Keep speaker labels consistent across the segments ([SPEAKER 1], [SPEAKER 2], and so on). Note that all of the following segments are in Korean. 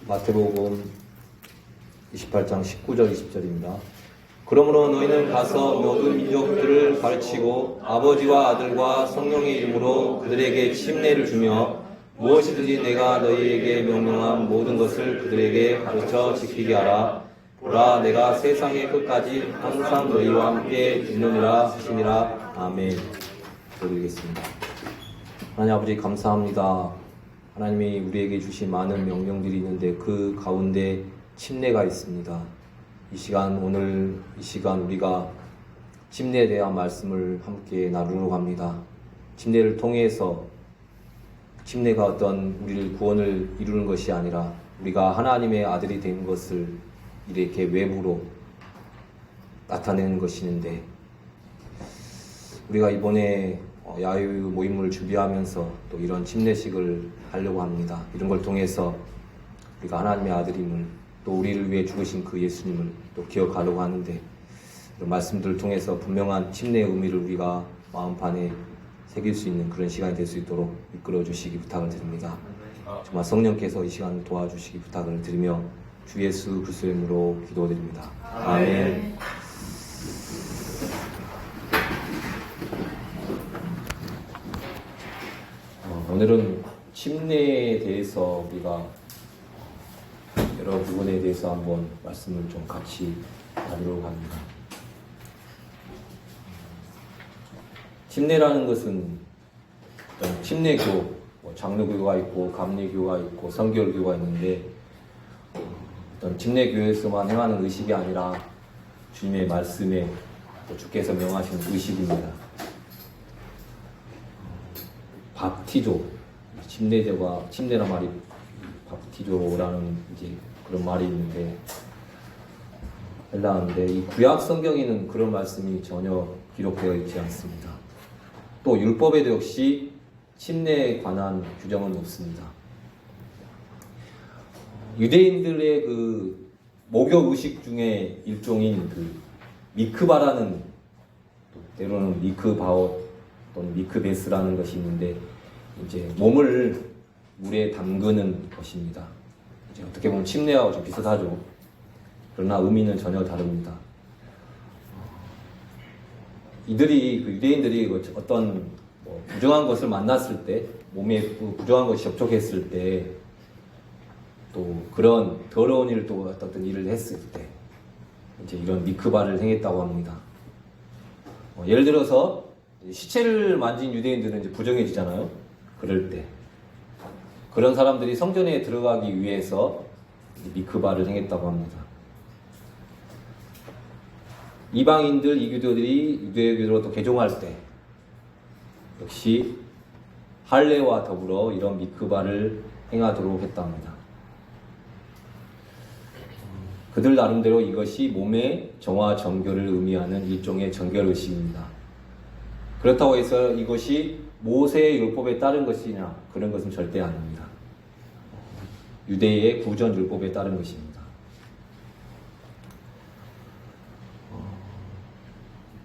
[SPEAKER 1] 마태복음 28장 19절 20절입니다. 그러므로 너희는 가서 모든 민족들을 가르치고 아버지와 아들과 성령의 이름으로 그들에게 침례를 주며 무엇이든지 내가 너희에게 명령한 모든 것을 그들에게 가르쳐 지키게 하라. 보라, 내가 세상의 끝까지 항상 너희와 함께 있느니라 하시니라. 아멘. 기도드리겠습니다. 하나님 아버지 감사합니다. 하나님이 우리에게 주신 많은 명령들이 있는데 그 가운데 침례가 있습니다. 이 시간 우리가 침례에 대한 말씀을 함께 나누려고 합니다. 침례를 통해서 침례가 어떤 우리를 구원을 이루는 것이 아니라 우리가 하나님의 아들이 된 것을 이렇게 외부로 나타내는 것이는데, 우리가 이번에 야유 모임을 준비하면서 또 이런 침례식을 하려고 합니다. 이런 걸 통해서 우리가 하나님의 아들임을, 또 우리를 위해 죽으신 그 예수님을 또 기억하려고 하는데, 이런 말씀들을 통해서 분명한 침례의 의미를 우리가 마음판에 새길 수 있는 그런 시간이 될 수 있도록 이끌어 주시기 부탁을 드립니다. 정말 성령께서 이 시간을 도와주시기 부탁을 드리며 주 예수 그리스도의 이름으로 기도드립니다. 아멘. 오늘은 침례에 대해서 우리가 여러 부분에 대해서 한번 말씀을 좀 같이 나누려고 합니다. 침례라는 것은 침례교, 장로교가 있고 감리교가 있고 성결교가 있는데, 어떤 침례교에서만 행하는 의식이 아니라 주님의 말씀에 또 주께서 명하시는 의식입니다. 밥티조, 침례란 말이 밥티조라는 이제 그런 말이 있는데, 헬라어인데 이 구약 성경에는 그런 말씀이 전혀 기록되어 있지 않습니다. 또 율법에도 역시 침례에 관한 규정은 없습니다. 유대인들의 그 목욕 의식 중에 일종인 그 미크바라는, 때로는 미크바옷 또는 미크베스라는 것이 있는데, 이제 몸을 물에 담그는 것입니다. 이제 어떻게 보면 침례하고 좀 비슷하죠. 그러나 의미는 전혀 다릅니다. 유대인들이 어떤 부정한 것을 만났을 때, 몸에 부정한 것이 접촉했을 때, 또 그런 더러운 일을 또 어떤 일을 했을 때, 이제 이런 미크바를 행했다고 합니다. 예를 들어서 시체를 만진 유대인들은 이제 부정해지잖아요. 그럴 때 그런 사람들이 성전에 들어가기 위해서 미크바를 행했다고 합니다. 이방인들, 이교도들이 유대교로 또 개종할 때 역시 할례와 더불어 이런 미크바를 행하도록 했답니다. 그들 나름대로 이것이 몸의 정화 정결을 의미하는 일종의 정결의식입니다. 그렇다고 해서 이것이 모세의 율법에 따른 것이냐, 그런 것은 절대 아닙니다. 유대의 구전 율법에 따른 것입니다.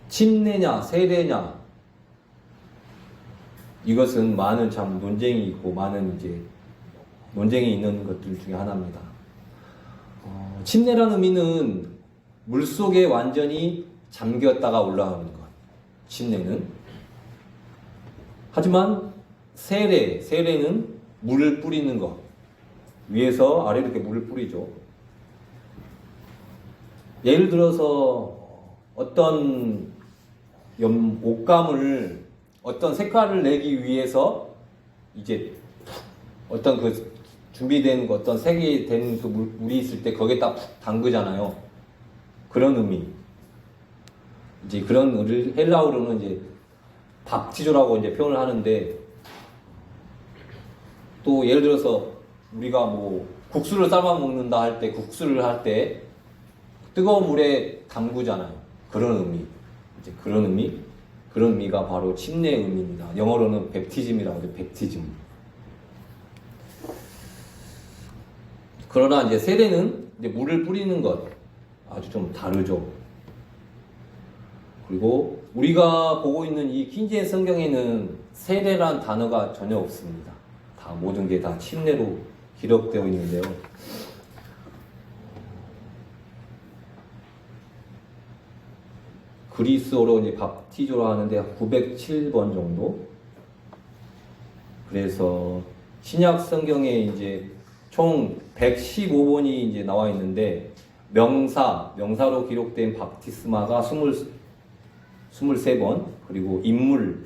[SPEAKER 1] 침례냐 세례냐, 이것은 많은 참 논쟁이 있고 많은 이제 논쟁이 있는 것들 중에 하나입니다. 침례라는 의미는 물속에 완전히 잠겼다가 올라가는 것, 침례는. 하지만 세례는 물을 뿌리는 것, 위에서 아래로 이렇게 물을 뿌리죠. 예를 들어서 어떤 옷감을, 어떤 색깔을 내기 위해서 이제 어떤 그 준비된 어떤 색이 된 그 물이 있을 때 거기에 딱 푹 담그잖아요. 그런 의미. 이제 그런 의미를 헬라어로는 이제 밥티조라고 이제 표현을 하는데, 또 예를 들어서 우리가 뭐 국수를 삶아 먹는다 할 때, 국수를 할 때 뜨거운 물에 담그잖아요. 그런 의미. 이제 그런 의미가 바로 침례의 의미입니다. 영어로는 뵙티즘이라고 하죠. 뵙티즘. 그러나 이제 세례는 이제 물을 뿌리는 것, 아주 좀 다르죠. 그리고 우리가 보고 있는 이 킹제임스 성경에는 세례란 단어가 전혀 없습니다. 다 모든 게 다 침례로 기록되어 있는데요. 그리스어로 이제 밥티조라 하는데 907번 정도. 그래서 신약 성경에 이제 총 115번이 이제 나와 있는데 명사로 기록된 밥티스마가 23번, 그리고 인물,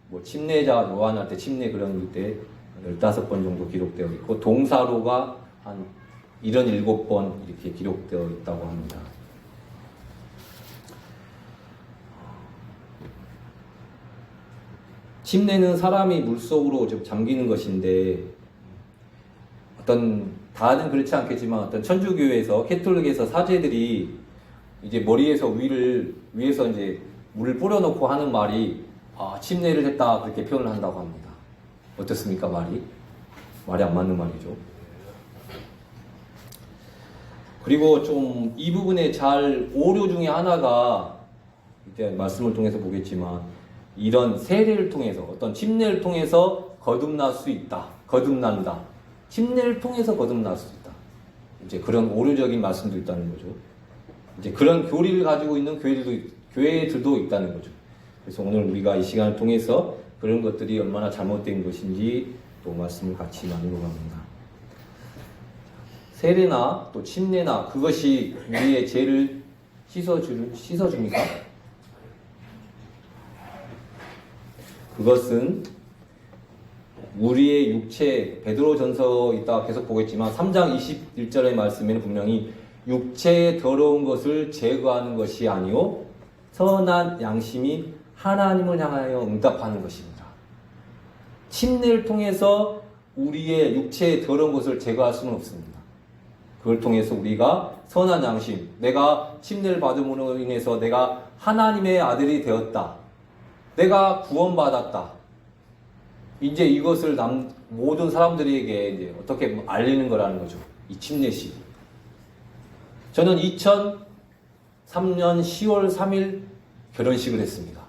[SPEAKER 1] 뭐 침례자 요한한테 침례 그런 때 15번 정도 기록되어 있고, 동사로가 한 77번 이렇게 기록되어 있다고 합니다. 침례는 사람이 물속으로 좀 잠기는 것인데, 다는 그렇지 않겠지만 어떤 천주교에서, 캐톨릭에서 사제들이 이제 머리에서 위에서 이제 물을 뿌려놓고 하는 말이 침례를 했다, 그렇게 표현을 한다고 합니다. 어떻습니까, 말이? 말이 안 맞는 말이죠. 그리고 좀 이 부분에 잘 오류 중에 하나가, 이제 말씀을 통해서 보겠지만, 이런 세례를 통해서, 어떤 침례를 통해서 거듭날 수 있다. 거듭난다. 침례를 통해서 거듭날 수 있다. 이제 그런 오류적인 말씀도 있다는 거죠. 이제 그런 교리를 가지고 있는 교회들도 있다는 거죠. 그래서 오늘 우리가 이 시간을 통해서 그런 것들이 얼마나 잘못된 것인지 또 말씀을 같이 나누고 갑니다. 세례나 또 침례나 그것이 우리의 죄를 씻어줍니까? 그것은 우리의 육체, 베드로전서 이따가 계속 보겠지만 3장 21절의 말씀에는 분명히 육체의 더러운 것을 제거하는 것이 아니요 선한 양심이 하나님을 향하여 응답하는 것입니다. 침례를 통해서 우리의 육체의 더러운 것을 제거할 수는 없습니다. 그걸 통해서 우리가 선한 양심, 내가 침례를 받음으로 인해서 내가 하나님의 아들이 되었다. 내가 구원받았다. 이제 이것을 모든 사람들에게 이제 어떻게 알리는 거라는 거죠. 이 침례식. 저는 2003년 10월 3일 결혼식을 했습니다.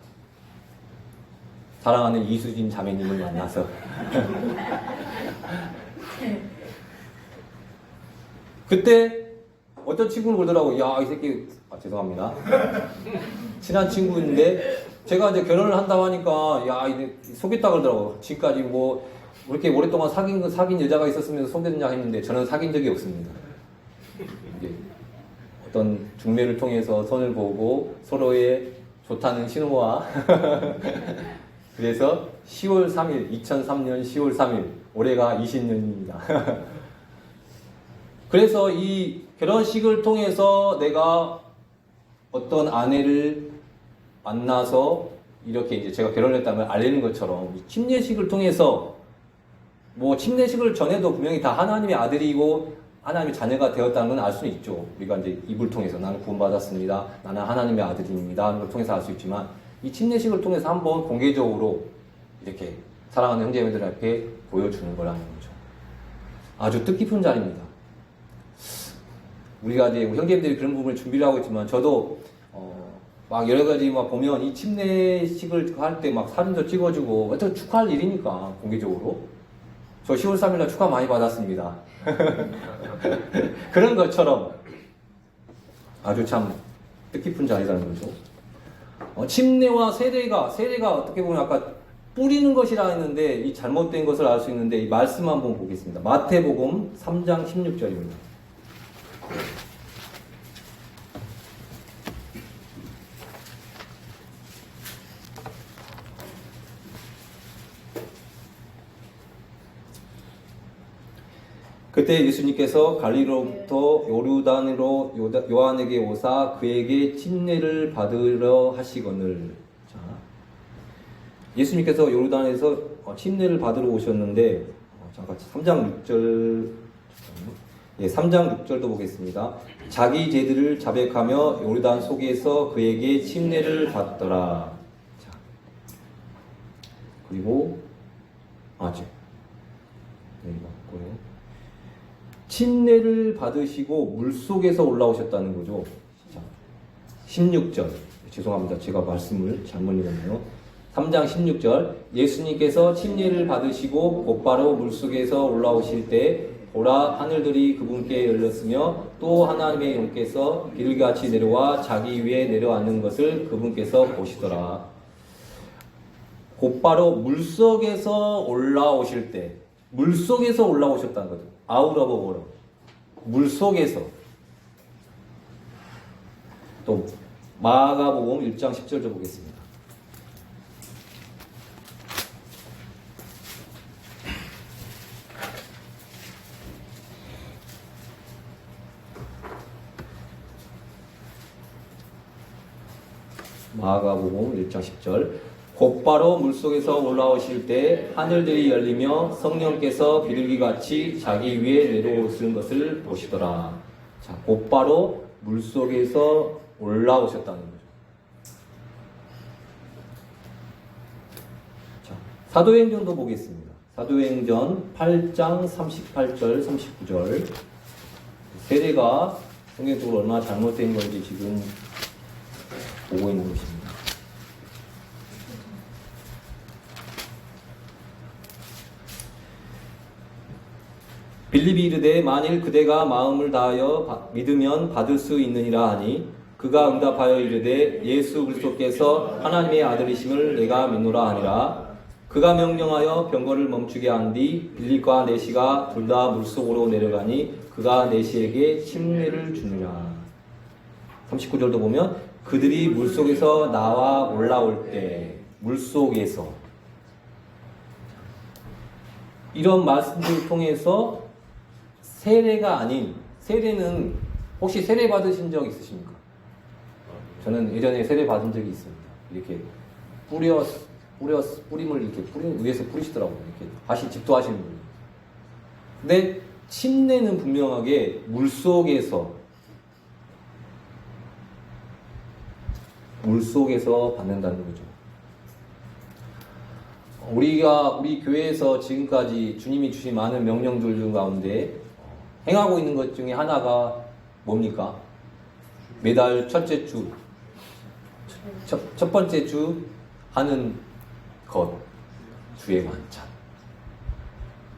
[SPEAKER 1] 사랑하는 이수진 자매님을 만나서. 그때 어떤 친구는 그러더라고. 야, 이 새끼, 죄송합니다. 친한 친구인데, 제가 이제 결혼을 한다고 하니까, 야, 이제 속였다 그러더라고. 지금까지 뭐, 이렇게 오랫동안 사귄 여자가 있었으면 속였냐 했는데, 저는 사귄 적이 없습니다. 이게 어떤 중매를 통해서 선을 보고, 서로의 좋다는 신호와, 그래서 10월 3일, 2003년 10월 3일, 올해가 20년입니다. 그래서 이 결혼식을 통해서 내가 어떤 아내를 만나서 이렇게 이제 제가 결혼했다면 알리는 것처럼 이 침례식을 통해서 뭐 침례식을 전에도 분명히 다 하나님의 아들이고 하나님의 자녀가 되었다는 건 알 수는 있죠. 우리가 이제 입을 통해서 나는 구원받았습니다. 나는 하나님의 아들입니다. 하는 걸 통해서 알 수 있지만 이 침례식을 통해서 한번 공개적으로 이렇게 사랑하는 형제님들 앞에 보여주는 거라는 거죠. 아주 뜻깊은 자리입니다. 우리가 이제 형제님들이 그런 부분을 준비를 하고 있지만 저도 막 여러 가지 막 보면 이 침례식을 할 때 막 사진도 찍어주고 어떤 축하할 일이니까 공개적으로 저 10월 3일날 축하 많이 받았습니다. 그런 것처럼 아주 참 뜻깊은 자리라는 거죠. 침례와 세례가 어떻게 보면 아까 뿌리는 것이라 했는데 이 잘못된 것을 알 수 있는데 이 말씀 한번 보겠습니다. 마태복음 3장 16절입니다. 그때 예수님께서 갈릴리로부터 요르단으로 요한에게 오사 그에게 침례를 받으러 하시거늘. 자, 예수님께서 요르단에서 침례를 받으러 오셨는데 잠깐 3장 6절 3장 6절도 보겠습니다. 자기 죄들을 자백하며 요르단 속에서 그에게 침례를 받더라. 자, 그리고 침례를 받으시고 물속에서 올라오셨다는 거죠. 자, 16절. 죄송합니다. 제가 말씀을 잘못 읽었네요. 3장 16절. 예수님께서 침례를 받으시고 곧바로 물속에서 올라오실 때 보라 하늘들이 그분께 열렸으며 또 하나님의 영께서 비둘기같이 내려와 자기 위에 내려앉는 것을 그분께서 보시더라. 곧바로 물속에서 올라오실 때, 물속에서 올라오셨다는 거죠. Out of water. 물속에서. 또 마가복음 1장 10절도 보겠습니다. 마가복음 1장 10절. 곧바로 물속에서 올라오실 때 하늘들이 열리며 성령께서 비둘기같이 자기 위에 내려오시는 것을 보시더라. 자, 곧바로 물속에서 올라오셨다는 거죠. 자, 사도행전도 보겠습니다. 사도행전 8장 38절 39절. 세례가 성경적으로 얼마나 잘못된 건지 지금 보고 있는 것입니다. 빌립이 이르되 만일 그대가 마음을 다하여 믿으면 받을 수 있느니라 하니 그가 응답하여 이르되 예수 그리스도께서 하나님의 아들이심을 내가 믿노라 하니라. 그가 명령하여 병거를 멈추게 한 뒤 빌립과 내시가 둘 다 물속으로 내려가니 그가 내시에게 침례를 주느라. 39절도 보면 그들이 물속에서 나와 올라올 때 물속에서 이런 말씀들을 통해서 세례가 아닌, 세례는 혹시 세례 받으신 적 있으십니까? 저는 예전에 세례 받은 적이 있습니다. 이렇게 뿌림을 이렇게 위에서 뿌리시더라고요. 이렇게 다시 집도하시는 분이. 근데 침례는 분명하게 물속에서 받는다는 거죠. 우리 교회에서 지금까지 주님이 주신 많은 명령들 가운데 행하고 있는 것 중에 하나가 뭡니까? 매달 첫째 주, 첫 번째 주 하는 것, 주의 만찬.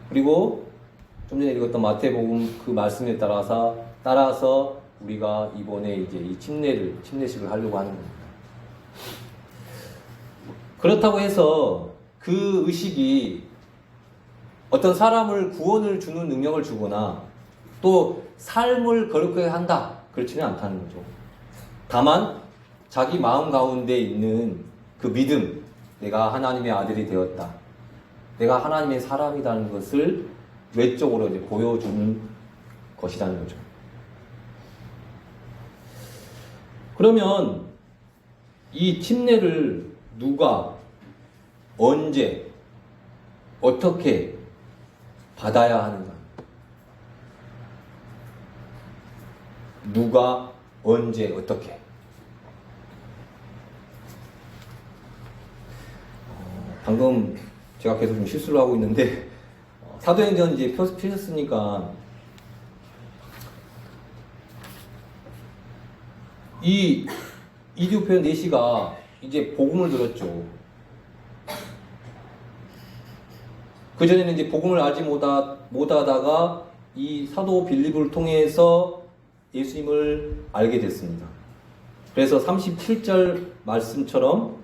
[SPEAKER 1] 그리고 좀 전에 읽었던 마태복음 그 말씀에 따라서 우리가 이번에 이제 이 침례식을 하려고 하는 겁니다. 그렇다고 해서 그 의식이 어떤 사람을 구원을 주는 능력을 주거나 또 삶을 거룩하게 한다, 그렇지는 않다는 거죠. 다만 자기 마음 가운데 있는 그 믿음, 내가 하나님의 아들이 되었다, 내가 하나님의 사람이라는 것을 외적으로 이제 보여주는 것이라는 거죠. 그러면 이 침례를 누가 언제 어떻게 받아야 하는가? 누가 언제 어떻게? 방금 제가 계속 좀 실수를 하고 있는데 사도행전 이제 펴셨으니까 이 이디오피아 내시가 이제 복음을 들었죠. 그 전에는 이제 복음을 알지 못하다가 이 사도 빌립을 통해서 예수님을 알게 됐습니다. 그래서 37절 말씀처럼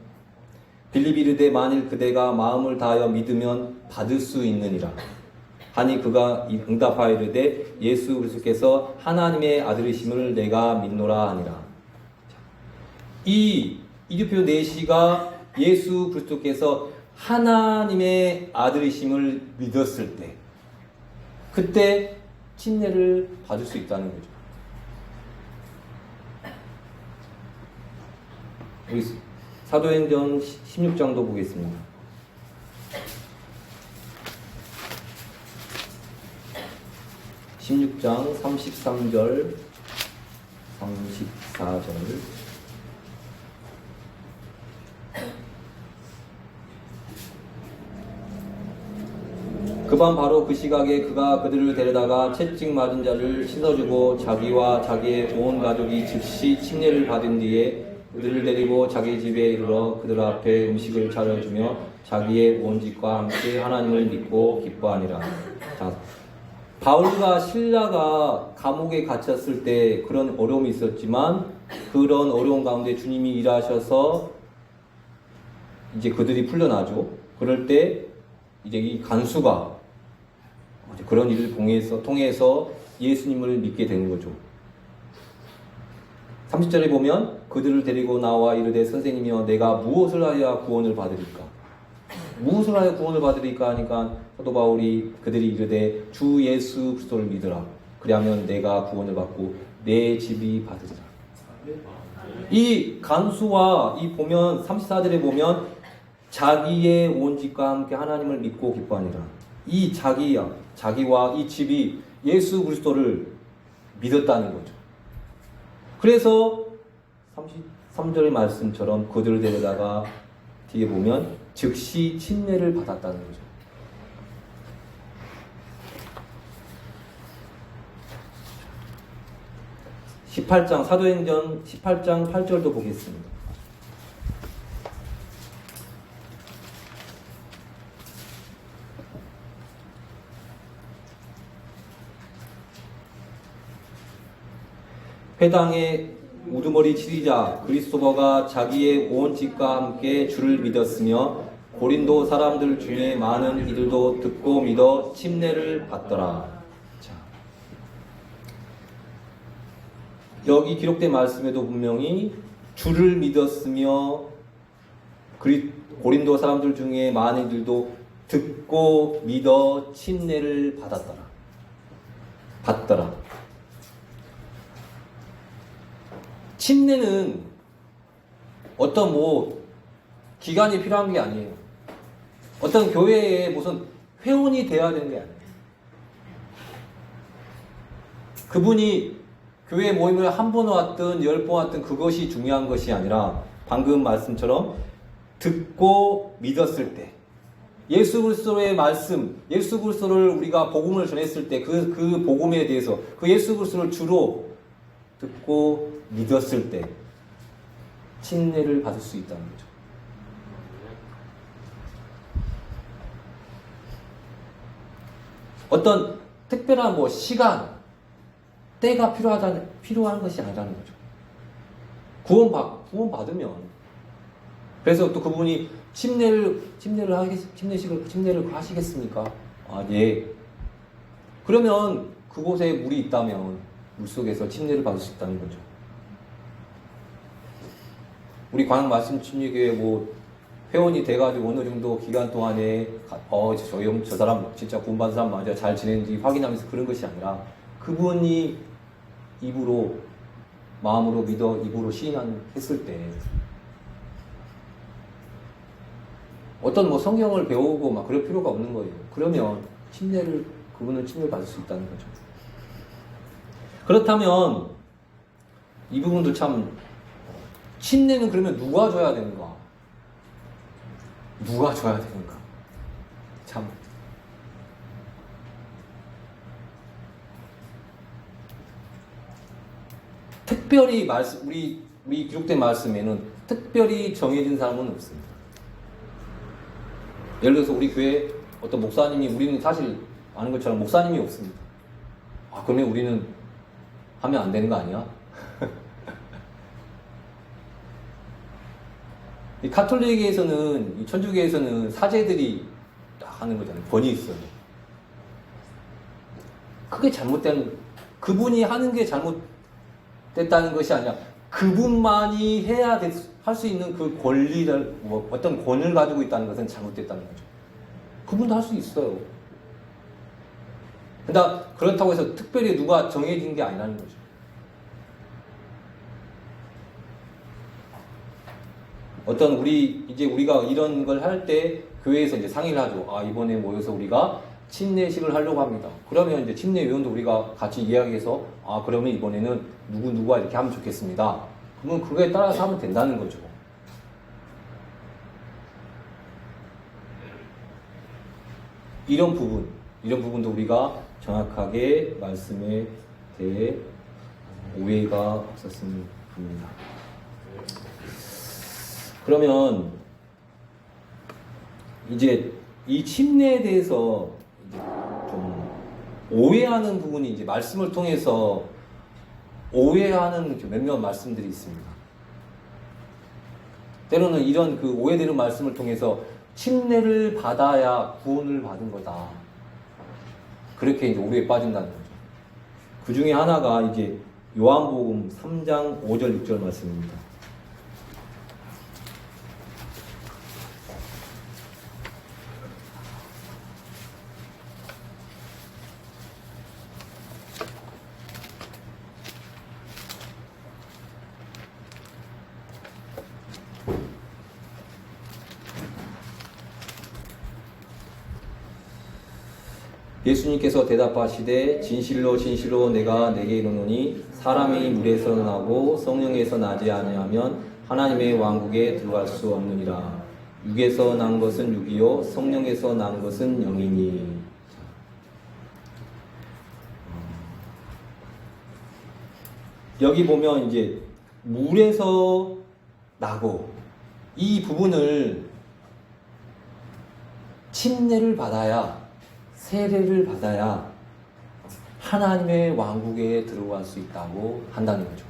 [SPEAKER 1] 빌립이 이르되 만일 그대가 마음을 다하여 믿으면 받을 수 있느니라 하니 그가 응답하여 이르되 예수 그리스도께서 하나님의 아들이심을 내가 믿노라 하니라. 이 이디오피아 내시가 예수 그리스도께서 하나님의 아들이심을 믿었을 때 그때 침례를 받을 수 있다는 거죠. 우리 사도행전 16장도 보겠습니다. (16장) 33절 34절 그밤 바로 그 시각에 그가 그들을 데려다가 채찍 맞은 자를 씻어주고 자기와 자기의 온 가족이 즉시 침례를 받은 뒤에 그들을 데리고 자기 집에 이르러 그들 앞에 음식을 차려주며 자기의 온 집과 함께 하나님을 믿고 기뻐하니라. 자, 바울과 실라가 감옥에 갇혔을 때 그런 어려움이 있었지만 그런 어려움 가운데 주님이 일하셔서 이제 그들이 풀려나죠. 그럴 때 이제 이 간수가 그런 일을 통해서 예수님을 믿게 되는 거죠. 30절에 보면 그들을 데리고 나와 이르되 선생님이여 내가 무엇을 하여야 구원을 받으리까? 무엇을 하여 구원을 받으리까 하니까 사도 바울이 그들이 이르되 주 예수 그리스도를 믿으라. 그리하면 내가 구원을 받고 내 집이 받으리라. 이 간수와 이 보면 34절에 보면 자기의 온 집과 함께 하나님을 믿고 기뻐하니라. 이 자기와 이 집이 예수 그리스도를 믿었다는 거죠. 그래서 33절의 말씀처럼 그들을 데려다가 뒤에 보면 즉시 침례를 받았다는 거죠. 사도행전 18장 8절도 보겠습니다. 회당에 우두머리 치리자 그리스도버가 자기의 온 집과 함께 주를 믿었으며 고린도 사람들 중에 많은 이들도 듣고 믿어 침례를 받더라. 자, 여기 기록된 말씀에도 분명히 주를 믿었으며 고린도 사람들 중에 많은 이들도 듣고 믿어 침례를 받더라. 침례는 어떤 기간이 필요한 게 아니에요. 어떤 교회에 무슨 회원이 되어야 되는 게 아니에요. 그분이 교회 모임을 한 번 왔든 10번 왔든 그것이 중요한 것이 아니라 방금 말씀처럼 듣고 믿었을 때 예수 그리스도의 말씀, 예수 그리스도를 우리가 복음을 전했을 때 그 복음에 대해서 그 예수 그리스도를 주로 듣고 믿었을 때 침례를 받을 수 있다는 거죠. 어떤 특별한 시간, 때가 필요한 것이 아니라는 거죠. 구원 받으면. 그래서 또 그분이 침례를 하시겠습니까? 아, 예. 그러면 그곳에 물이 있다면 물속에서 침례를 받을 수 있다는 거죠. 우리 광양 말씀 침례교회 회원이 돼가지고 어느 정도 기간 동안에 저 사람 진짜 구원받은 사람 맞아 잘 지내는지 확인하면서 그런 것이 아니라 그분이 마음으로 믿어 입으로 시인했을 때 어떤 성경을 배우고 그럴 필요가 없는 거예요. 그러면 그분은 침례를 받을 수 있다는 거죠. 그렇다면 이 부분도 참 침례는 그러면 누가 줘야 되는가? 참 특별히 우리 기록된 말씀에는 특별히 정해진 사람은 없습니다. 예를 들어서 우리 교회 어떤 목사님이 우리는 사실 아는 것처럼 목사님이 없습니다. 그러면 우리는 하면 안 되는 거 아니야? 이 가톨릭에서는, 이 천주교에서는 사제들이 딱 하는 거잖아요. 권위 있어요. 그게 그분이 하는 게 잘못됐다는 것이 아니라 그분만이 해야 할 수 있는 그 권리를, 어떤 권을 가지고 있다는 것은 잘못됐다는 거죠. 그분도 할 수 있어요. 그렇다고 해서 특별히 누가 정해진 게 아니라는 거죠. 우리가 이런 걸 할 때 교회에서 이제 상의를 하죠. 이번에 모여서 우리가 침례식을 하려고 합니다. 그러면 이제 침례위원도 우리가 같이 이야기해서 그러면 이번에는 누가 이렇게 하면 좋겠습니다. 그러면 그거에 따라서 하면 된다는 거죠. 이런 부분도 우리가 정확하게 말씀에 대해 오해가 없었으면 합니다. 그러면 이제 이 침례에 대해서 좀 오해하는 부분이 이제 말씀을 통해서 오해하는 몇몇 말씀들이 있습니다. 때로는 이런 그 오해되는 말씀을 통해서 침례를 받아야 구원을 받은 거다. 그렇게 이제 오해에 빠진다는 거죠. 그 중에 하나가 이제 요한복음 3장 5절 6절 말씀입니다. 예수님께서 대답하시되 진실로 진실로 내가 내게 이르노니 사람이 물에서 나고 성령에서 나지 아니하면 하나님의 왕국에 들어갈 수 없느니라. 육에서 난 것은 육이요 성령에서 난 것은 영이니. 여기 보면 이제 물에서 나고 이 부분을 침례를 받아야 세례를 받아야 하나님의 왕국에 들어갈 수 있다고 한다는 거죠.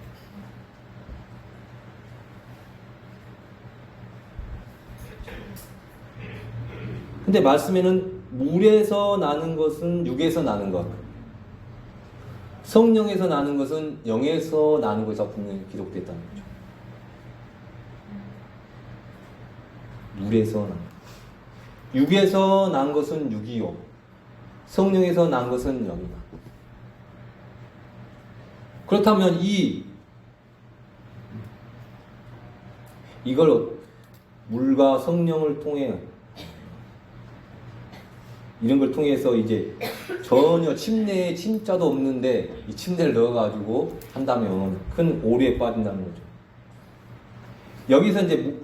[SPEAKER 1] 근데 말씀에는 물에서 나는 것은 육에서 나는 것, 성령에서 나는 것은 영에서 나는 것이 분명히 기록됐다는 거죠. 물에서 난 것. 육에서 난 것은 육이요 성령에서 난 것은 영이다. 그렇다면 이걸 물과 성령을 통해 이런 걸 통해서 이제 전혀 침례에 침자도 없는데 이 침례를 넣어가지고 한다면 큰 오류에 빠진다는 거죠. 여기서 이제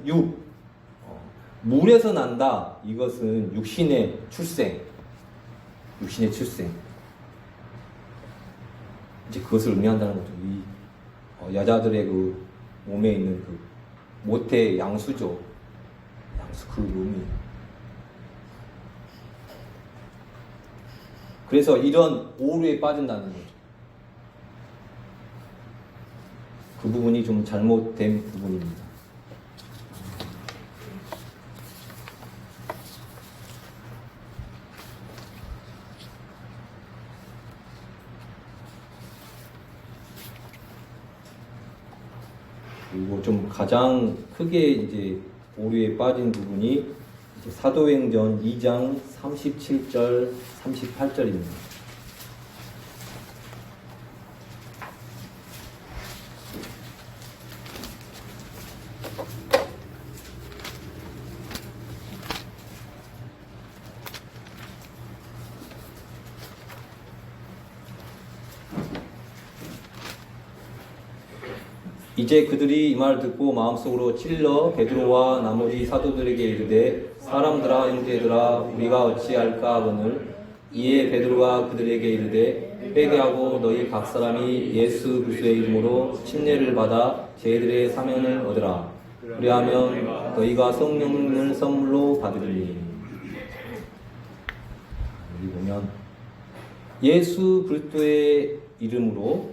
[SPEAKER 1] 물에서 난다. 이것은 육신의 출생. 이제 그것을 의미한다는 거죠. 이 여자들의 그 몸에 있는 그 모태 양수죠. 양수 그 의미. 그래서 이런 오류에 빠진다는 거죠. 그 부분이 좀 잘못된 부분입니다. 그리고 좀 가장 크게 이제 오류에 빠진 부분이 이제 사도행전 2장 37절, 38절입니다. 이제 그들이 이 말을 듣고 마음속으로 찔러 베드로와 나머지 사도들에게 이르되 사람들아 형제들아 우리가 어찌할까 하거늘 이에 베드로가 그들에게 이르되 회개하고 너희 각 사람이 예수 그리스도의 이름으로 침례를 받아 제들의 사명을 얻으라. 그리하면 너희가 성령을 선물로 받으리니. 여기 보면 예수 그리스도의 이름으로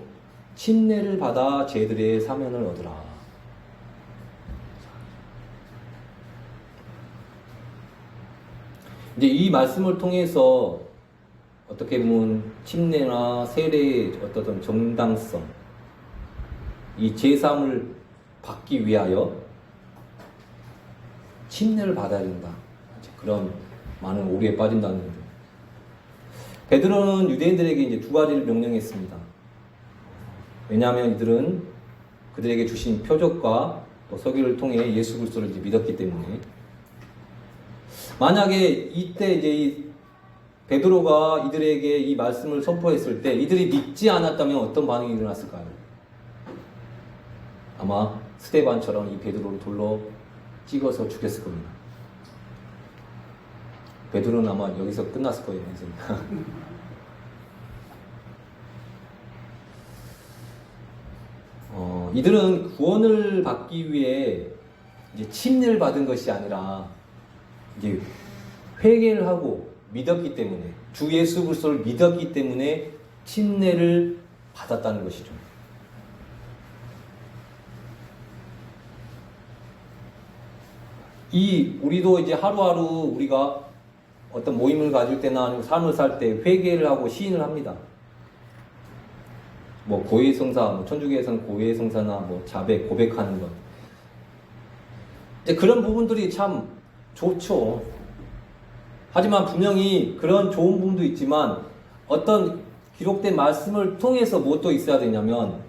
[SPEAKER 1] 침례를 받아 제들의 사면을 얻으라. 이제 이 말씀을 통해서 어떻게 보면 침례나 세례의 어떤 정당성, 이 제사함을 받기 위하여 침례를 받아야 된다. 그런 많은 오류에 빠진다는 거죠. 베드로는 유대인들에게 이제 두 가지를 명령했습니다. 왜냐하면 이들은 그들에게 주신 표적과 또 서기를 통해 예수 그리스도를 이제 믿었기 때문에 만약에 이때 이제 이 베드로가 이들에게 이 말씀을 선포했을 때 이들이 믿지 않았다면 어떤 반응이 일어났을까요? 아마 스데반처럼 이 베드로를 돌로 찍어서 죽였을 겁니다. 베드로는 아마 여기서 끝났을 거예요. 이들은 구원을 받기 위해 이제 침례를 받은 것이 아니라 이제 회개를 하고 믿었기 때문에 주 예수 그리스도를 믿었기 때문에 침례를 받았다는 것이죠. 우리도 이제 하루하루 우리가 어떤 모임을 가질 때나 아니면 삶을 살 때 회개를 하고 시인을 합니다. 뭐 고해성사, 뭐 천주교에서는 고해성사나 뭐 자백, 고백하는 것. 이제 그런 부분들이 참 좋죠. 하지만 분명히 그런 좋은 부분도 있지만 어떤 기록된 말씀을 통해서 무엇도 있어야 되냐면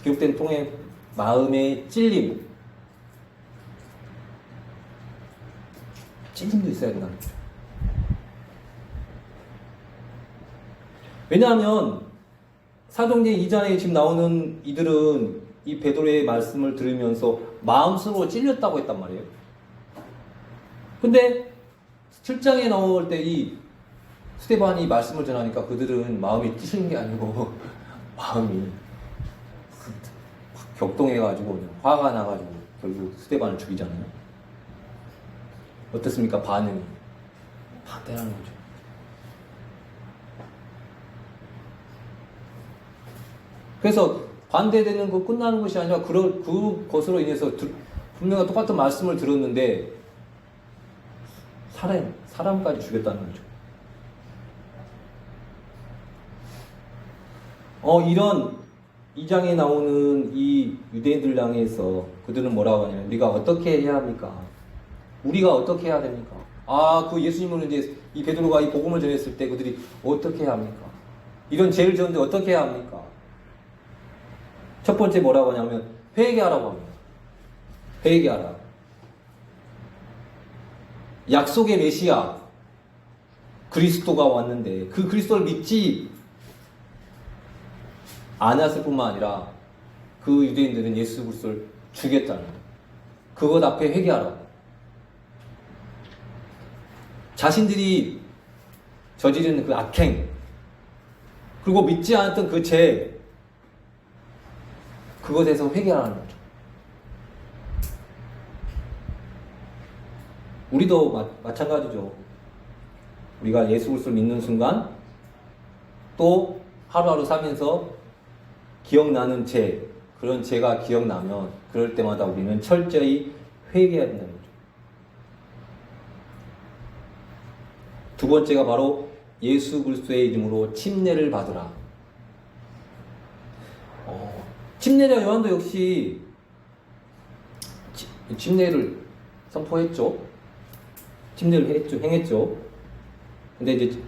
[SPEAKER 1] 기록된 통해 마음의 찔림도 있어야 된다는 거죠. 왜냐하면 사도행전 2장에 지금 나오는 이들은 이 베드로의 말씀을 들으면서 마음속으로 찔렸다고 했단 말이에요. 근데 7장에 나올 때 이 스데반이 말씀을 전하니까 그들은 마음이 찌는 게 아니고 마음이 확 격동해가지고 화가 나가지고 결국 스데반을 죽이잖아요. 어떻습니까? 반응이 반대라는 거죠. 그래서 반대되는 거 끝나는 것이 아니라 그것으로 인해서 분명히 똑같은 말씀을 들었는데 사람까지 죽였다는 거죠. 이런 2장에 나오는 이 유대인들 향해서 그들은 뭐라고 하냐면 우리가 어떻게 해야 합니까? 우리가 어떻게 해야 됩니까? 그 예수님을 이제 이 베드로가 이 복음을 전했을 때 그들이 어떻게 해야 합니까? 이런 죄를 지었는데 어떻게 해야 합니까? 첫 번째 뭐라고 하냐면 회개하라고 합니다. 회개하라. 약속의 메시아 그리스도가 왔는데 그 그리스도를 믿지 않았을 뿐만 아니라 그 유대인들은 예수 그리스도를 죽였다는 거예요. 그것 앞에 회개하라고. 자신들이 저지른 그 악행 그리고 믿지 않았던 그 죄 그것에서 회개하라는 거죠. 우리도 마찬가지죠. 우리가 예수 그리스도를 믿는 순간 또 하루하루 살면서 기억나는 죄, 그런 죄가 기억나면 그럴 때마다 우리는 철저히 회개해야 된다는 거죠. 두 번째가 바로 예수 그리스도의 이름으로 침례를 받으라. 침례자 요한도 역시 침례를 선포했죠. 침례를 행했죠. 근데 이제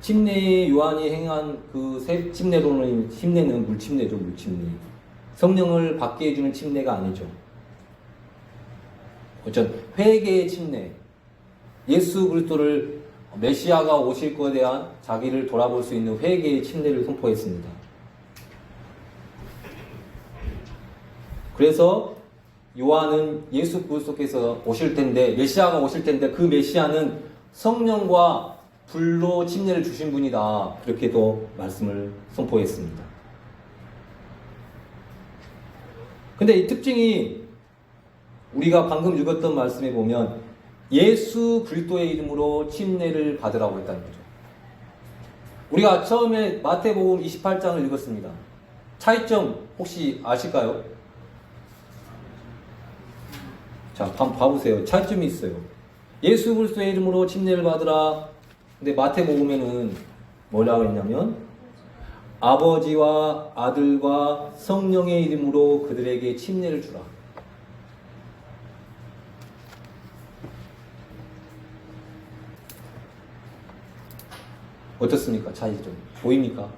[SPEAKER 1] 침례 요한이 행한 그 새 침례로는 침례는 물침례죠, 물침례. 성령을 받게 해주는 침례가 아니죠. 어쩐 회개의 침례. 예수 그리스도를 메시아가 오실 것에 대한 자기를 돌아볼 수 있는 회개의 침례를 선포했습니다. 그래서 요한은 예수 그리스도께서 오실 텐데 메시아가 오실 텐데 그 메시아는 성령과 불로 침례를 주신 분이다. 그렇게도 말씀을 선포했습니다. 근데 이 특징이 우리가 방금 읽었던 말씀에 보면 예수 그리스도의 이름으로 침례를 받으라고 했다는 거죠. 우리가 처음에 마태복음 28장을 읽었습니다. 차이점 혹시 아실까요? 자, 봐보세요. 차이점이 있어요. 예수 그리스도의 이름으로 침례를 받으라. 근데 마태복음에는 뭐라고 했냐면 아버지와 아들과 성령의 이름으로 그들에게 침례를 주라. 어떻습니까? 차이점 보입니까?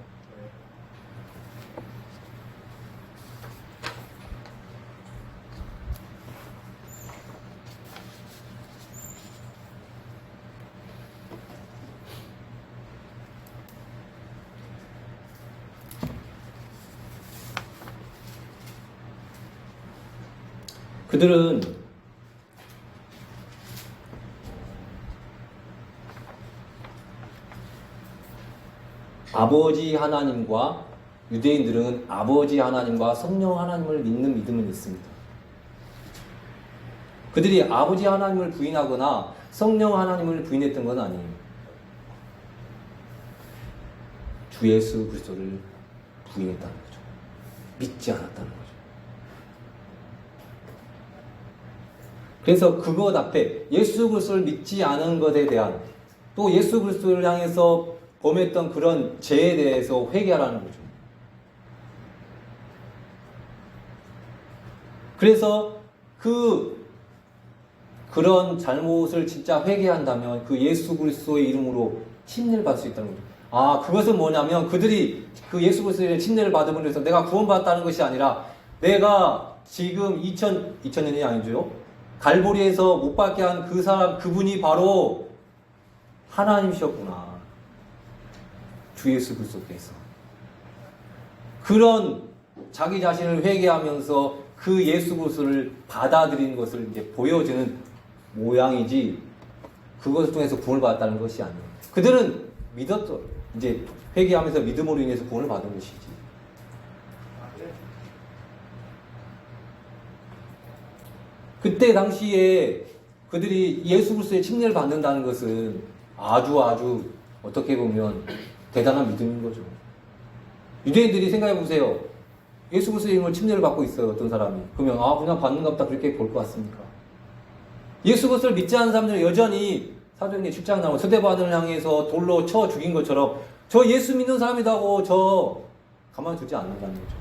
[SPEAKER 1] 그들은 아버지 하나님과 유대인들은 아버지 하나님과 성령 하나님을 믿는 믿음은 있습니다. 그들이 아버지 하나님을 부인하거나 성령 하나님을 부인했던 건 아니에요. 주 예수 그리스도를 부인했다는 거죠. 믿지 않았다는 거죠. 그래서 그것 앞에 예수 그리스도를 믿지 않은 것에 대한 또 예수 그리스도를 향해서 범했던 그런 죄에 대해서 회개하라는 거죠. 그래서 그런 잘못을 진짜 회개한다면 그 예수 그리스도의 이름으로 침례를 받을 수 있다는 거죠. 그것은 뭐냐면 그들이 그 예수 그리스도의 침례를 받음으로 해서 내가 구원받았다는 것이 아니라 내가 지금 2000년이 아니죠. 갈보리에서 못 박게 한 그 사람, 그분이 바로 하나님이셨구나. 주 예수 그리스도께서. 그런 자기 자신을 회개하면서 그 예수 그리스도를 받아들인 것을 이제 보여주는 모양이지, 그것을 통해서 구원을 받았다는 것이 아니에요. 그들은 믿었죠. 이제 회개하면서 믿음으로 인해서 구원을 받은 것이지. 그때 당시에 그들이 예수 그리스도의 침례를 받는다는 것은 아주 어떻게 보면 대단한 믿음인 거죠. 유대인들이 생각해 보세요. 예수 그리스도의 이름으로 침례를 받고 있어요. 어떤 사람이. 그러면 그냥 받는가 보다 그렇게 볼 것 같습니까? 예수 그리스도를 믿지 않는 사람들은 여전히 사도행전 10장 나오고 스데반을 향해서 돌로 쳐 죽인 것처럼 저 예수 믿는 사람이라고 저 가만히 두지 않는다는 거죠.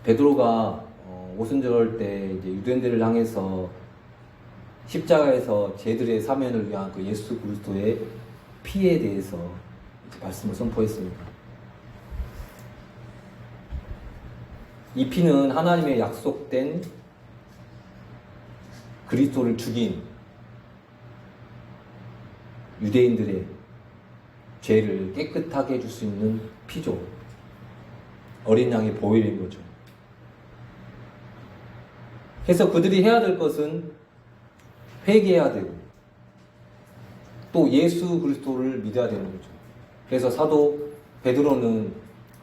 [SPEAKER 1] 베드로가 오순절 때 이제 유대인들을 향해서 십자가에서 제들의 사면을 위한 그 예수 그리스도의 피에 대해서 이제 말씀을 선포했습니다. 이 피는 하나님의 약속된 그리스도를 죽인 유대인들의 죄를 깨끗하게 해줄 수 있는 피죠. 어린 양의 보혈인 거죠. 그래서 그들이 해야 될 것은 회개해야 되고 또 예수 그리스도를 믿어야 되는 거죠. 그래서 사도 베드로는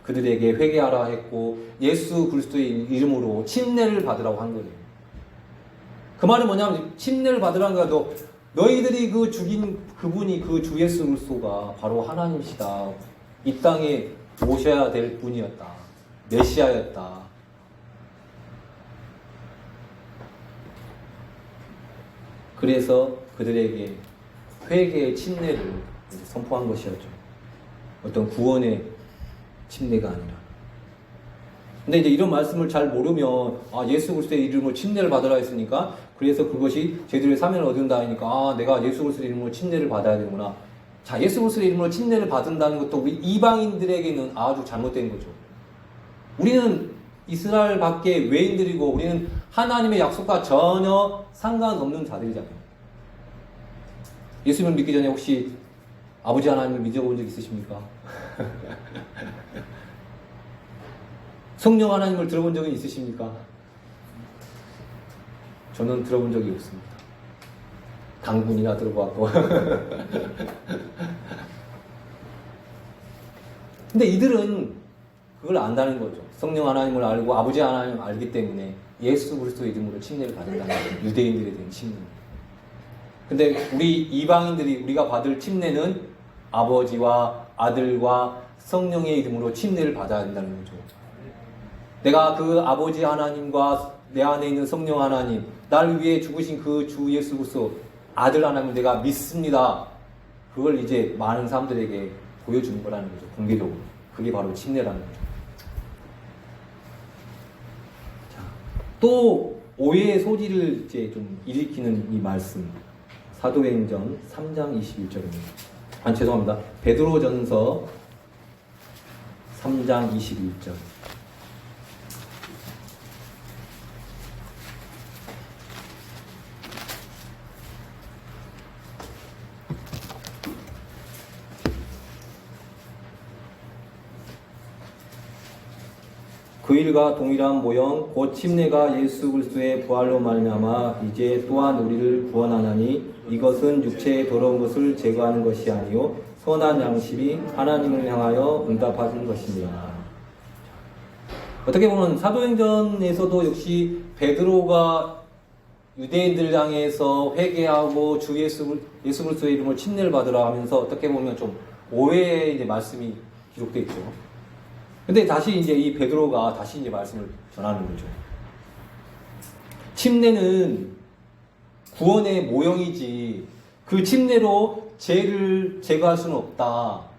[SPEAKER 1] 그들에게 회개하라 했고 예수 그리스도의 이름으로 침례를 받으라고 한 거예요. 그 말은 뭐냐면 침례를 받으라는 거도 너희들이 그 죽인 그분이 그 주 예수 그리스도가 바로 하나님이시다. 이 땅에 오셔야 될 분이었다. 메시아였다. 그래서 그들에게 회개의 침례를 선포한 것이었죠. 어떤 구원의 침례가 아니라. 근데 이제 이런 말씀을 잘 모르면 예수 그리스도의 이름으로 침례를 받으라 했으니까 그래서 그것이 제들의 사면을 얻는다 하니까 내가 예수 그리스도의 이름으로 침례를 받아야 되구나. 자, 예수 그리스도의 이름으로 침례를 받는다는 것도 우리 이방인들에게는 아주 잘못된 거죠. 우리는 이스라엘 밖의 외인들이고 우리는 하나님의 약속과 전혀 상관없는 자들이잖아요. 예수님을 믿기 전에 혹시 아버지 하나님을 믿어본 적 있으십니까? 성령 하나님을 들어본 적은 있으십니까? 저는 들어본 적이 없습니다. 당분이나 들어봤고. 근데 이들은 그걸 안다는 거죠. 성령 하나님을 알고 아버지 하나님을 알기 때문에 예수 그리스도의 이름으로 침례를 받는다는 거죠. 유대인들에 대한 침례. 근데 우리 이방인들이 우리가 받을 침례는 아버지와 아들과 성령의 이름으로 침례를 받아야 된다는 거죠. 내가 그 아버지 하나님과 내 안에 있는 성령 하나님, 나를 위해 죽으신 그 주 예수 그리스도 아들 하나님을 내가 믿습니다. 그걸 이제 많은 사람들에게 보여주는 거라는 거죠. 공개적으로. 그게 바로 침례라는 거죠. 자, 또 오해의 소지를 이제 좀 일으키는 이 말씀. 사도행전 3장 21절입니다. 죄송합니다. 베드로전서 3장 21절. 그 일과 동일한 모형 곧 침례가 예수 그리스도의 부활로 말미암아 이제 또한 우리를 구원하나니 이것은 육체의 더러운 것을 제거하는 것이 아니요 선한 양심이 하나님을 향하여 응답하는 것입니다. 어떻게 보면 사도행전에서도 역시 베드로가 유대인들 향해서 회개하고 주 예수 그리스도의 이름을 침례를 받으라 하면서 어떻게 보면 좀 오해의 이제 말씀이 기록되어 있죠. 근데 다시 이제 이 베드로가 다시 이제 말씀을 전하는 거죠. 침례는 구원의 모형이지 그 침례로 죄를 제거할 수는 없다.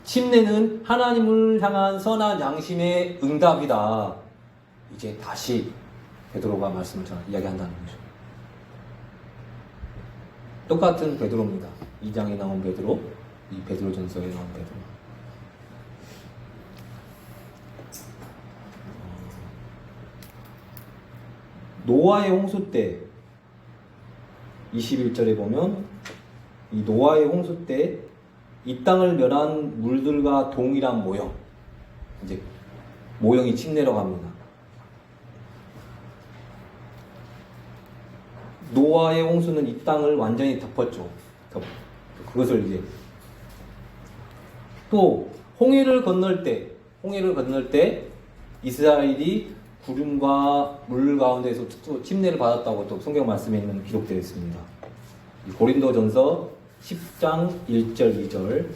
[SPEAKER 1] 침례는 하나님을 향한 선한 양심의 응답이다. 이제 다시 베드로가 말씀을 이야기한다는 거죠. 똑같은 베드로입니다. 2장에 나온 베드로, 이 베드로전서에 나온 베드로. 노아의 홍수 때 21절에 보면 이 노아의 홍수 때 이 땅을 멸한 물들과 동일한 모형, 이제 모형이 침례라고 합니다. 노아의 홍수는 이 땅을 완전히 덮었죠. 그것을 이제 또 홍해를 건널 때 이스라엘이 구름과 물 가운데서 또 침례를 받았다고 또 성경 말씀에는 기록되어 있습니다. 고린도전서 10장 1절 2절.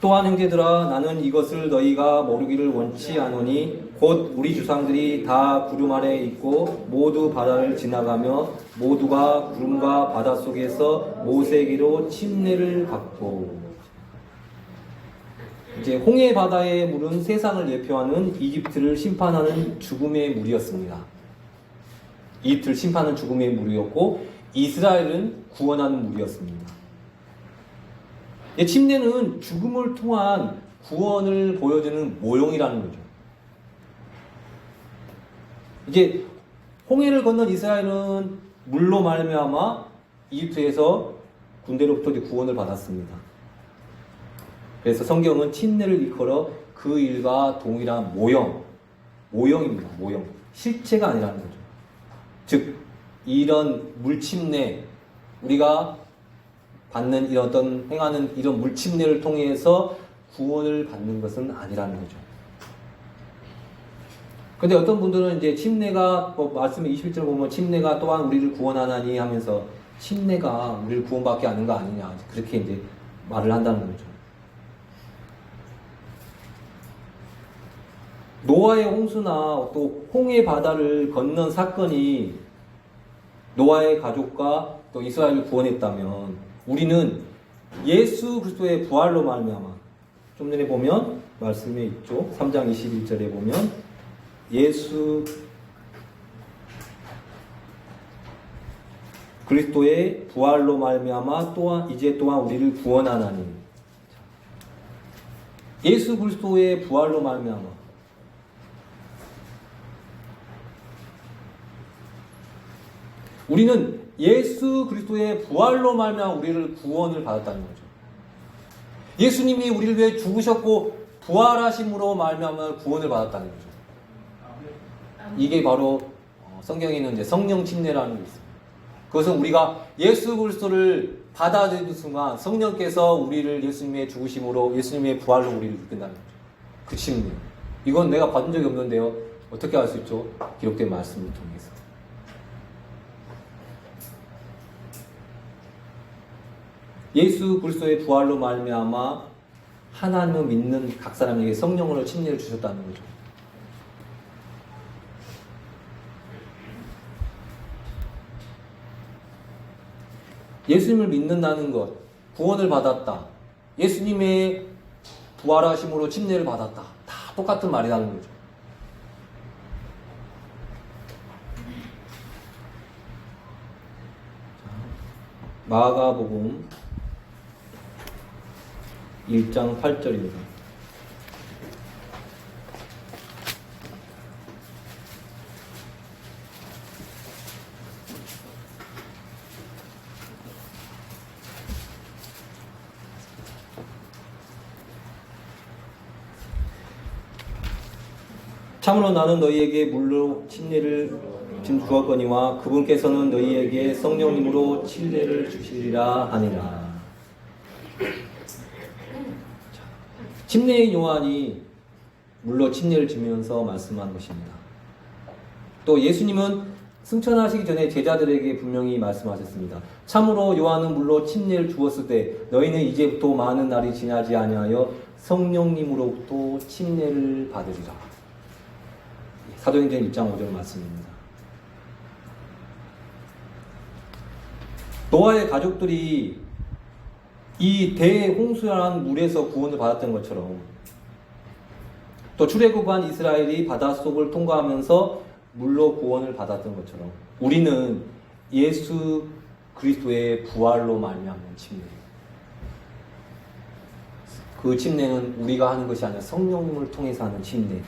[SPEAKER 1] 또한 형제들아 나는 이것을 너희가 모르기를 원치 않으니 곧 우리 조상들이 다 구름 아래에 있고 모두 바다를 지나가며 모두가 구름과 바다 속에서 모세에게로 침례를 받고. 이제 홍해 바다의 물은 세상을 예표하는 이집트를 심판하는 죽음의 물이었습니다. 이집트를 심판하는 죽음의 물이었고 이스라엘은 구원하는 물이었습니다. 침례는 죽음을 통한 구원을 보여주는 모형이라는 거죠. 이제 홍해를 건넌 이스라엘은 물로 말미암아 이집트에서 군대로부터 구원을 받았습니다. 그래서 성경은 침례를 일컬어 그 일과 동일한 모형입니다. 모형. 실체가 아니라는 거죠. 즉 이런 물침례, 우리가 받는 이런 행하는 이런 물침례를 통해서 구원을 받는 것은 아니라는 거죠. 근데 어떤 분들은 이제 침례가 말씀에 21절 보면 침례가 또한 우리를 구원하나니 하면서 침례가 우리를 구원받게 하는 거 아니냐 그렇게 이제 말을 한다는 거죠. 노아의 홍수나 또 홍해 바다를 건넌 사건이 노아의 가족과 또 이스라엘을 구원했다면 우리는 예수 그리스도의 부활로 말미암아 좀 전에 보면 말씀에 있죠. 3장 21절에 보면 예수 그리스도의 부활로 말미암아 또한 이제 또한 우리를 구원하나니. 예수 그리스도의 부활로 말미암아 우리는 예수 그리스도의 부활로 말미암아 우리를 구원을 받았다는 거죠. 예수님이 우리를 위해 죽으셨고 부활하심으로 말미암아 구원을 받았다는 거죠. 이게 바로 성경에는 이제 성령 침례라는 게 있습니다. 그것은 우리가 예수 그리스도를 받아들이는 순간 성령께서 우리를 예수님의 죽으심으로 예수님의 부활로 우리를 이끈다는 거죠. 그 침례. 이건 내가 받은 적이 없는데요. 어떻게 알 수 있죠? 기록된 말씀을 통해서. 예수 그리스도의 부활로 말미암아 하나님을 믿는 각 사람에게 성령으로 침례를 주셨다는 거죠. 예수님을 믿는다는 것, 구원을 받았다. 예수님의 부활하심으로 침례를 받았다. 다 똑같은 말이라는 거죠. 마가복음 1장 8절입니다. 참으로 나는 너희에게 물로 침례를 주었거니와 그분께서는 너희에게 성령님으로 침례를 주시리라 하니라. 침례의 요한이 물로 침례를 주면서 말씀한 것입니다. 또 예수님은 승천하시기 전에 제자들에게 분명히 말씀하셨습니다. 참으로 요한은 물로 침례를 주었을 때 너희는 이제부터 많은 날이 지나지 아니하여 성령님으로부터 침례를 받으리라. 사도행전 1장 5절 말씀입니다. 노아의 가족들이 이 대홍수라는 물에서 구원을 받았던 것처럼 또 출애굽한 이스라엘이 바닷속을 통과하면서 물로 구원을 받았던 것처럼 우리는 예수 그리스도의 부활로 말미암은 침례, 그 침례는 우리가 하는 것이 아니라 성령님을 통해서 하는 침례,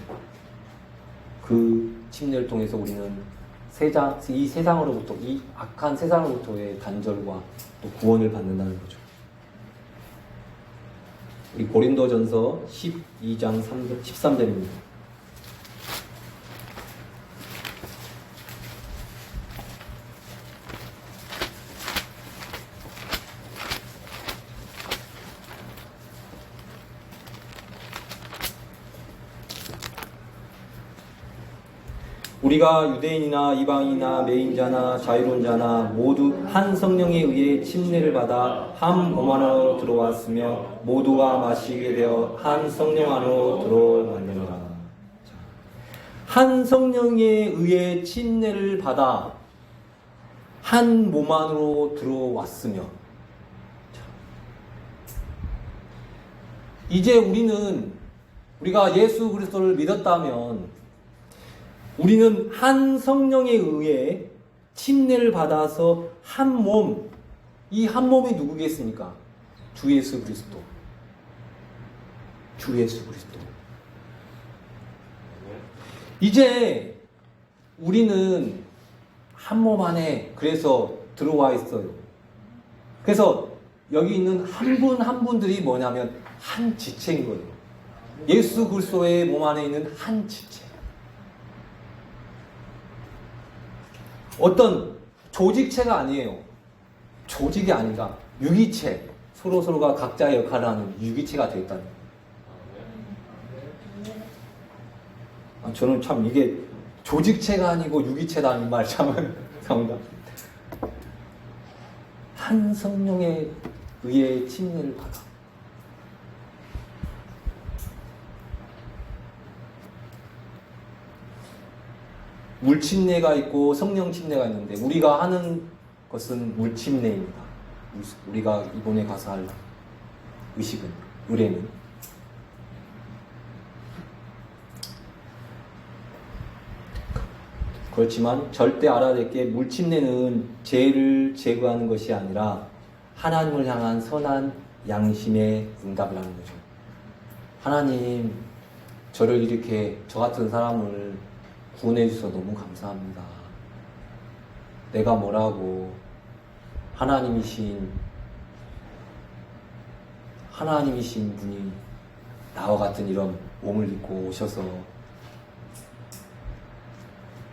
[SPEAKER 1] 그 침례를 통해서 우리는 이 세상으로부터, 이 악한 세상으로부터의 단절과 또 구원을 받는다는 거죠. 우리 고린도전서 12장 13절입니다. 우리가 유대인이나 이방인이나 매인자나 자유론자나 모두 한 성령에 의해 침례를 받아 한 몸 안으로 들어왔으며 모두가 마시게 되어 한 성령 안으로 들어왔느니라. 한 성령에 의해 침례를 받아 한 몸 안으로 들어왔으며, 이제 우리가 예수 그리스도를 믿었다면 우리는 한 성령에 의해 침례를 받아서 한 몸, 이 한 몸이 누구겠습니까? 주 예수 그리스도. 주 예수 그리스도. 이제 우리는 한 몸 안에 그래서 들어와 있어요. 그래서 여기 있는 한 분 한 분들이 뭐냐면 한 지체인 거예요. 예수 그리스도의 몸 안에 있는 한 지체. 어떤 조직체가 아니에요. 조직이 아니라 유기체, 서로가 각자의 역할을 하는 유기체가 되었다는 거예요. 저는 참 이게 조직체가 아니고 유기체라는 말 참은 상담. 한 성령에 의해 침례를 받아. 물 침례가 있고 성령 침례가 있는데 우리가 하는 것은 물 침례입니다. 우리가 이번에 가서 할 의식은, 의례는. 그렇지만 절대 알아야 될 게 물 침례는 죄를 제거하는 것이 아니라 하나님을 향한 선한 양심의 응답을 하는 거죠. 하나님, 저를 이렇게 저 같은 사람을 구원해 주셔서 너무 감사합니다. 내가 뭐라고 하나님이신 분이 나와 같은 이런 몸을 입고 오셔서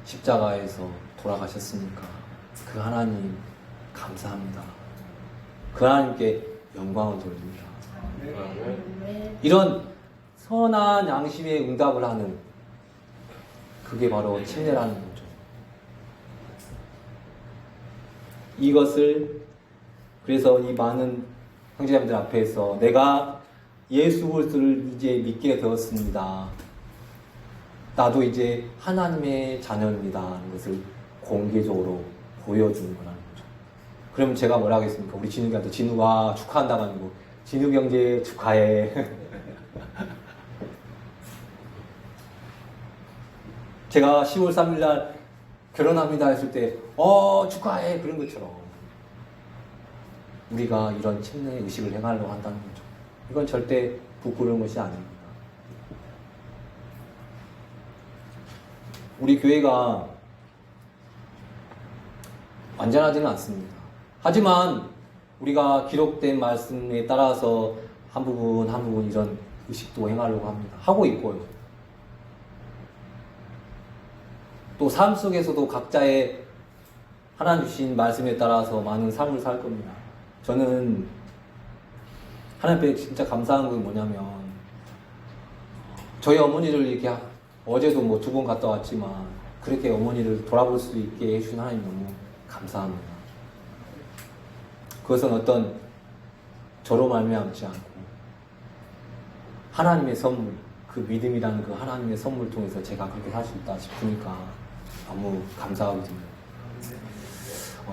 [SPEAKER 1] 십자가에서 돌아가셨으니까 그 하나님 감사합니다. 그 하나님께 영광을 돌립니다. 이런 선한 양심의 응답을 하는, 그게 바로 침례라는 거죠. 이것을 그래서 이 많은 형제자매들 앞에서 내가 예수 그리스도를 이제 믿게 되었습니다. 나도 이제 하나님의 자녀입니다 하는 것을 공개적으로 보여주는 거라는 거죠. 그러면 제가 뭐라 하겠습니까? 우리 진욱이한테 진욱아 축하한다고 아니고 진욱이 형제 축하해. 제가 10월 3일날 결혼합니다 했을 때 축하해 그런 것처럼 우리가 이런 침례 의식을 행하려고 한다는 거죠. 이건 절대 부끄러운 것이 아닙니다. 우리 교회가 완전하지는 않습니다. 하지만 우리가 기록된 말씀에 따라서 한 부분 이런 의식도 행하려고 합니다. 하고 있고요. 또 삶 속에서도 각자의 하나님 주신 말씀에 따라서 많은 삶을 살 겁니다. 저는 하나님께 진짜 감사한 건 뭐냐면 저희 어머니를 이렇게 어제도 뭐 2번 갔다 왔지만 그렇게 어머니를 돌아볼 수 있게 해주신 하나님 너무 감사합니다. 그것은 어떤 저로 말미암지 않고 하나님의 선물, 그 믿음이라는 그 하나님의 선물 통해서 제가 그렇게 살 수 있다 싶으니까 너무 감사하거든요.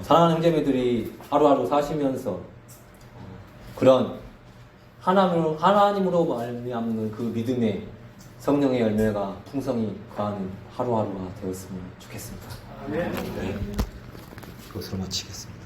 [SPEAKER 1] 사랑하는 형제매들이 하루하루 사시면서 그런 하나님으로 말미암는 그 믿음의 성령의 열매가 풍성히 가하는 하루하루가 되었으면 좋겠습니다. 네. 그것으로 마치겠습니다.